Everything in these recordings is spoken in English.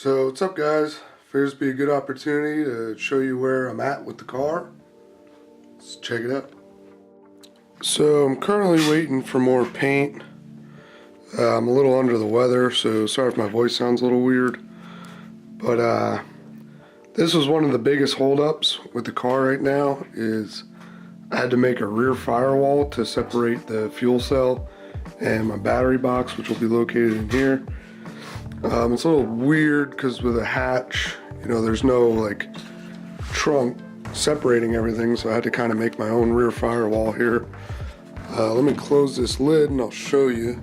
So what's up, guys? Figures be a good opportunity to show you where I'm at with the car. Let's check it out. So I'm currently waiting for more paint. I'm a little under the weather, so sorry if my voice sounds a little weird. But this was one of the biggest holdups with the car right now. Is I had to make a rear firewall to separate the fuel cell and my battery box, which will be located in here. It's a little weird because with a hatch, there's no like trunk separating everything, so I had to kind of make my own rear firewall here. Let me close this lid and I'll show you.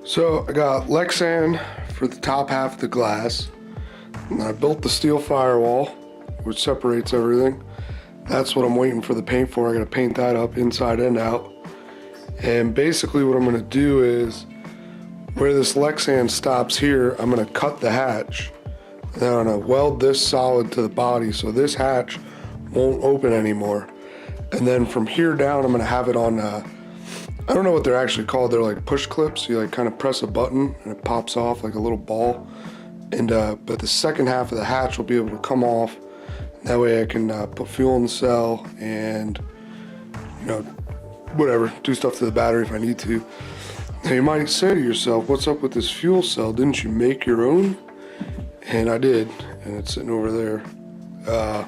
So I got Lexan for the top half of the glass, and I built the steel firewall which separates everything. That's what I'm waiting for the paint for. I gotta paint that up inside and out. And basically what I'm gonna do is, where this Lexan stops here, I'm going to cut the hatch. And then I'm going to weld this solid to the body so this hatch won't open anymore. And then from here down, I'm going to have it on, I don't know what they're actually called. They're like push clips. You like kind of press a button and it pops off like a little ball. And but the second half of the hatch will be able to come off. That way I can put fuel in the cell and, whatever, do stuff to the battery if I need to. Now you might say to yourself, what's up with this fuel cell? Didn't you make your own? And I did, and it's sitting over there.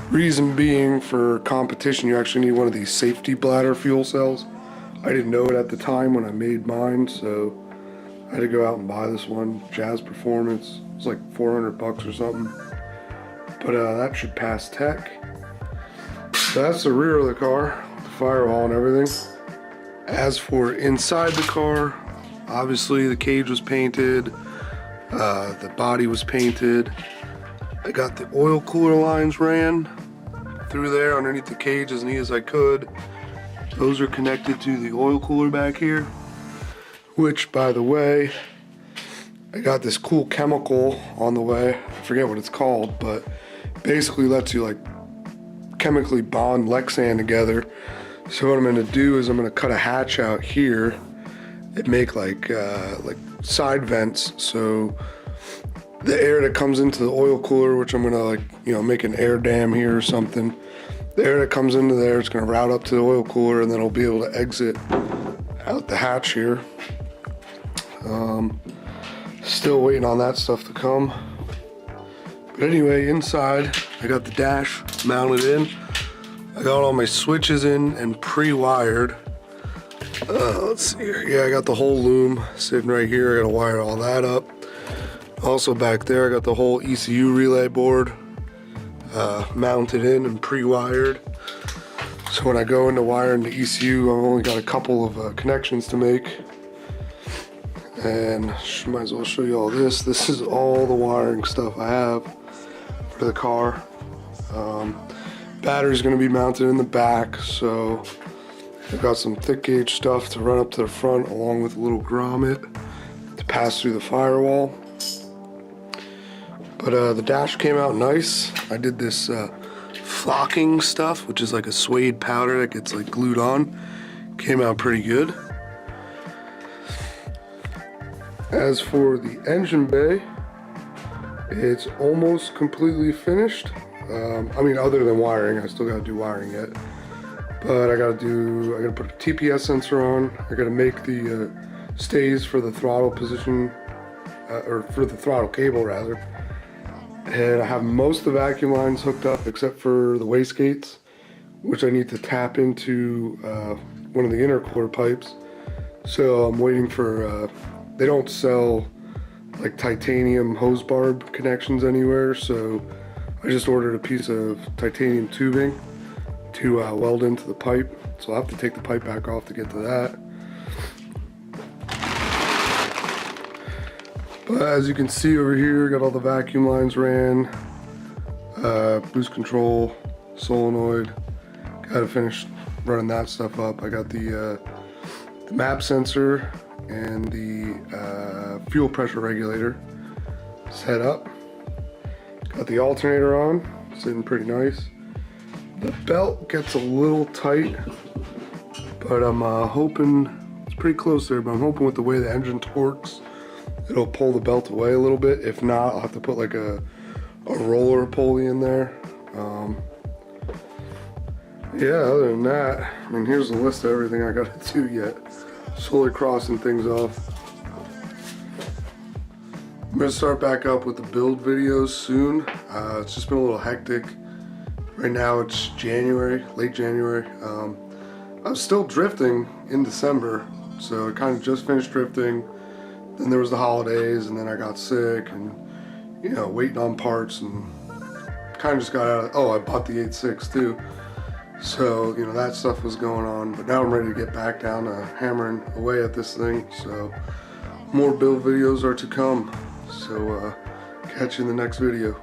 Reason being, for competition, you actually need one of these safety bladder fuel cells. I didn't know it at the time when I made mine, so I had to go out and buy this one. Jazz Performance. It's like 400 bucks or something. But that should pass tech. So that's the rear of the car, the firewall and everything. As for inside the car, obviously the cage was painted, the body was painted. I got the oil cooler lines ran through there underneath the cage as neat as I could. Those are connected to the oil cooler back here, which, by the way, I got this cool chemical on the way. I forget what it's called, but basically lets you like chemically bond Lexan together. So what I'm going to do is I'm going to cut a hatch out here and make like side vents, so the air that comes into the oil cooler, which I'm going to make an air dam here or something, the air that comes into there, it's going to route up to the oil cooler, and then I'll be able to exit out the hatch here. Still waiting on that stuff to come. But anyway, inside I got the dash mounted in. I got all my switches in and pre-wired. Let's see here. Yeah, I got the whole loom sitting right here. I gotta wire all that up. Also back there, I got the whole ECU relay board mounted in and pre-wired. So when I go into wiring the ECU, I've only got a couple of connections to make. And might as well show you all this. This is all the wiring stuff I have for the car. Battery's going to be mounted in the back, so I've got some thick gauge stuff to run up to the front along with a little grommet to pass through the firewall. But the dash came out nice. I did this flocking stuff, which is like a suede powder that gets like glued on. Came out pretty good. As for the engine bay, it's almost completely finished. Other than wiring, I still gotta do wiring yet. But I gotta put a TPS sensor on. I gotta make the stays for the throttle position, or for the throttle cable rather. And I have most of the vacuum lines hooked up except for the wastegates, which I need to tap into one of the intercooler pipes. So I'm waiting for, they don't sell like titanium hose barb connections anywhere, so I just ordered a piece of titanium tubing to weld into the pipe, so I'll have to take the pipe back off to get to that. But as you can see over here, got all the vacuum lines ran, boost control, solenoid. Gotta finish running that stuff up. I got the map sensor and the fuel pressure regulator set up. Got the alternator on, sitting pretty nice. The belt gets a little tight, but I'm hoping, it's pretty close there, but I'm hoping with the way the engine torques, it'll pull the belt away a little bit. If not, I'll have to put like a roller pulley in there. Yeah, other than that, I mean, here's a list of everything I gotta do yet. Slowly crossing things off. I'm gonna start back up with the build videos soon. It's just been a little hectic. Right now it's January, late January. I was still drifting in December, so I kind of just finished drifting. Then there was the holidays, and then I got sick, and you know, waiting on parts, and kind of just got out of, oh, I bought the 8.6 too. So, you know, that stuff was going on, but now I'm ready to get back down to hammering away at this thing. So, more build videos are to come. So, catch you in the next video.